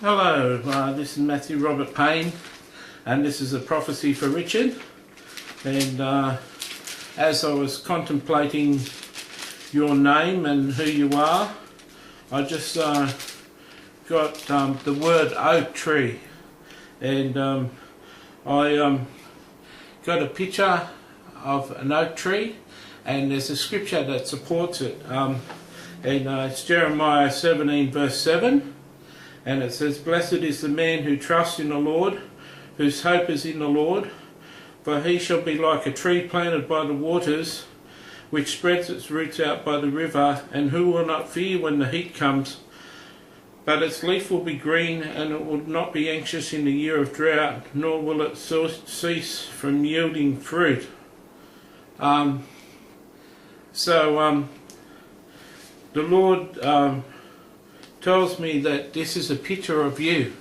Hello, this is Matthew Robert Payne, and this is a prophecy for Richard. And as I was contemplating your name and who you are, I just got the word oak tree, and I got a picture of an oak tree, and there's a scripture that supports it, and it's Jeremiah 17 verse 7. And it says, "Blessed is the man who trusts in the Lord, whose hope is in the Lord, for he shall be like a tree planted by the waters, which spreads its roots out by the river, and who will not fear when the heat comes, but its leaf will be green, and it will not be anxious in the year of drought, nor will it cease from yielding fruit." The Lord tells me that this is a picture of you,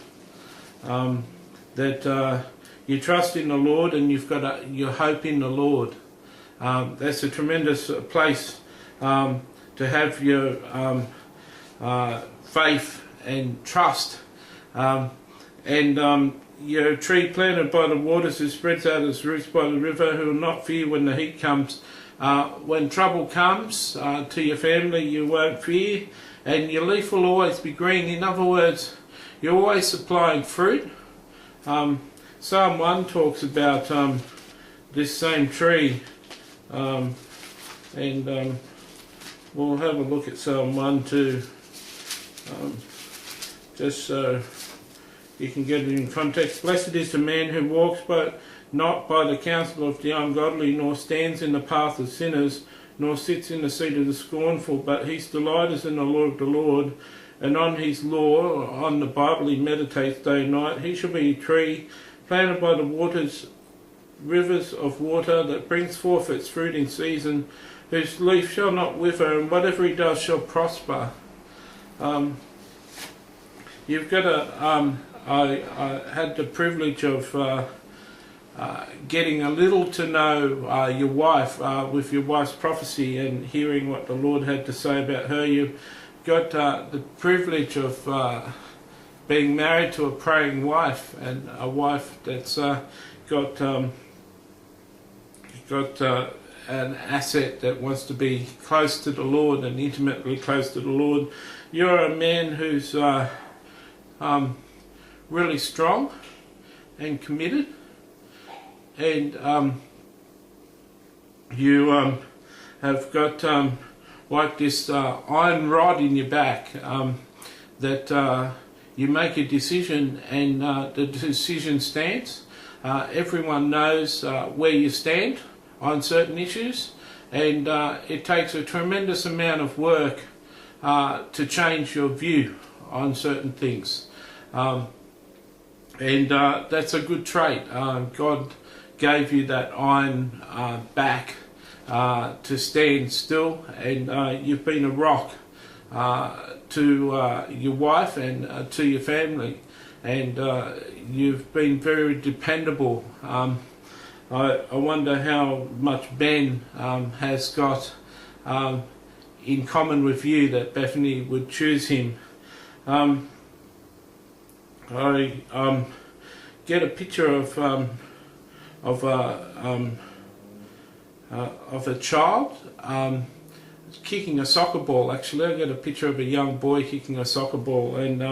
that you trust in the Lord and you've got your hope in the Lord. That's a tremendous place to have your faith and trust. You're a tree planted by the waters who spreads out its roots by the river, who will not fear when the heat comes. When trouble comes to your family, you won't fear, and your leaf will always be green. In other words, you're always supplying fruit. Psalm 1 talks about this same tree, and we'll have a look at Psalm 1 too, just so you can get it in context. "Blessed is the man who walks not by the counsel of the ungodly, nor stands in the path of sinners, nor sits in the seat of the scornful, but his delight is in the law of the Lord, and on his law," on the Bible, "he meditates day and night. He shall be a tree planted by the waters, rivers of water, that brings forth its fruit in season, whose leaf shall not wither, and whatever he does shall prosper." You've got I had the privilege of getting a little to know your wife with your wife's prophecy, and hearing what the Lord had to say about her. You've got the privilege of being married to a praying wife, and a wife that's got an asset that wants to be close to the Lord and intimately close to the Lord. You're a man who's really strong and committed, and you have got like this iron rod in your back, that you make a decision, and the decision stands. Everyone knows where you stand on certain issues, and it takes a tremendous amount of work to change your view on certain things. That's a good trait. God gave you that iron back to stand still, and you've been a rock to your wife and to your family, and you've been very dependable. I wonder how much Ben has got in common with you that Bethany would choose him. I get a picture of a child kicking a soccer ball. Actually, I get a picture of a young boy kicking a soccer ball, and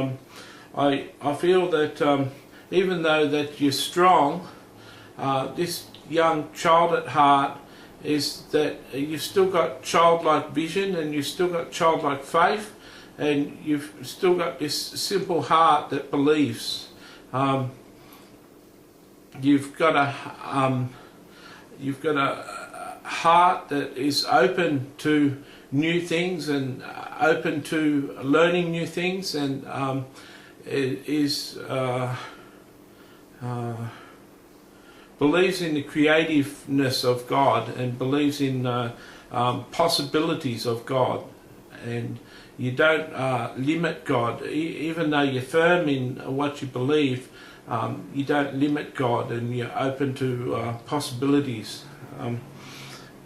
I feel that even though that you're strong, this young child at heart is that you've still got childlike vision, and you've still got childlike faith, and you've still got this simple heart that believes. You've got a heart that is open to new things, and open to learning new things, and believes in the creativeness of God, and believes in possibilities of God, and you don't limit God. Even though you're firm in what you believe, you don't limit God, and you're open to possibilities.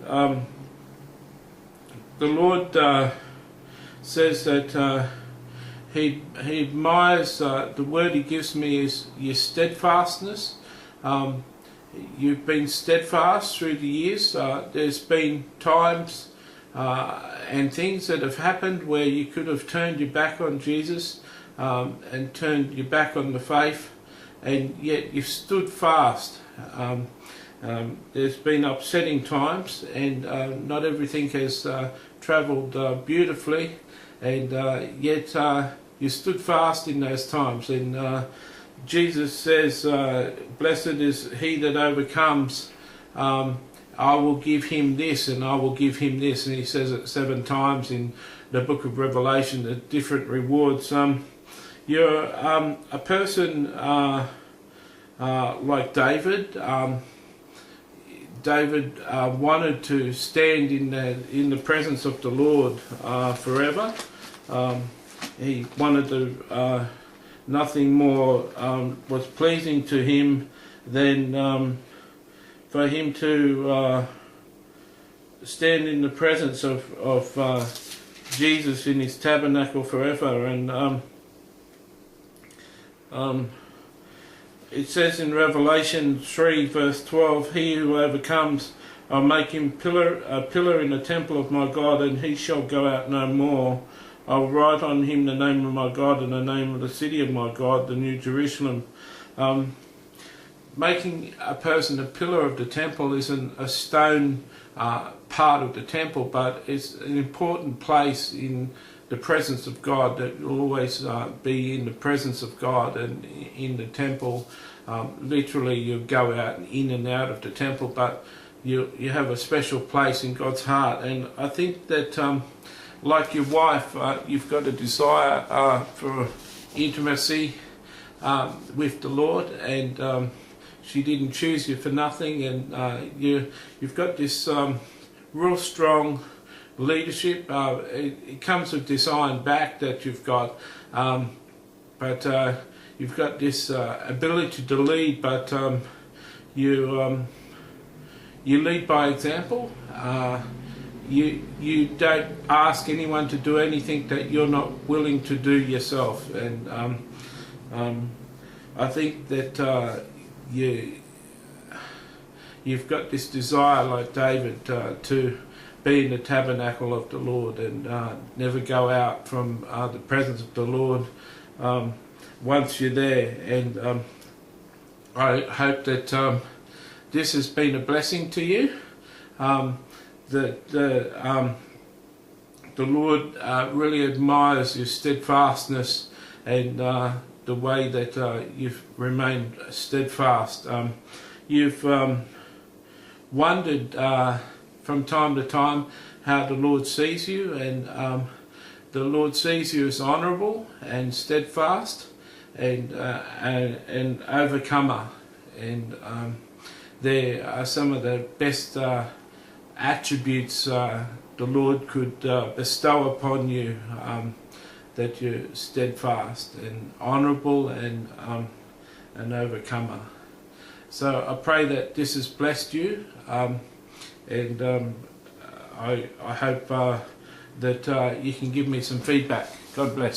The Lord says that he admires, the word he gives me is your steadfastness. You've been steadfast through the years. There's been times and things that have happened where you could have turned your back on Jesus and turned your back on the faith, and yet you've stood fast. There's been upsetting times, and not everything has travelled beautifully, and yet you stood fast in those times. And Jesus says, blessed is he that overcomes. I will give him this, and I will give him this. And he says it 7 times in the book of Revelation, the different rewards. You're a person like David. David wanted to stand in the presence of the Lord forever. He wanted to, nothing more was pleasing to him than for him to stand in the presence of Jesus in his tabernacle forever. And it says in Revelation 3 verse 12, he who overcomes, I'll make him a pillar in the temple of my God, and he shall go out no more. I'll write on him the name of my God and the name of the city of my God, the New Jerusalem. Making a person a pillar of the temple isn't a stone part of the temple, but it's an important place in the presence of God, that will always be in the presence of God. And in the temple, literally you go out and in and out of the temple, but you have a special place in God's heart. And I think that like your wife, you've got a desire for intimacy with the Lord, and she didn't choose you for nothing, and you've got this real strong leadership. It comes with this iron back that you've got, but you've got this ability to lead, but you lead by example. You don't ask anyone to do anything that you're not willing to do yourself, and I think that you've got this desire, like David, to be in the tabernacle of the Lord and never go out from the presence of the Lord once you're there. And I hope that this has been a blessing to you. The Lord really admires your steadfastness and the way that you've remained steadfast. You've wondered from time to time how the Lord sees you, and the Lord sees you as honourable and steadfast and overcomer. And there are some of the best attributes the Lord could bestow upon you, that you're steadfast and honourable and an overcomer. So I pray that this has blessed you, and I hope that you can give me some feedback. God bless.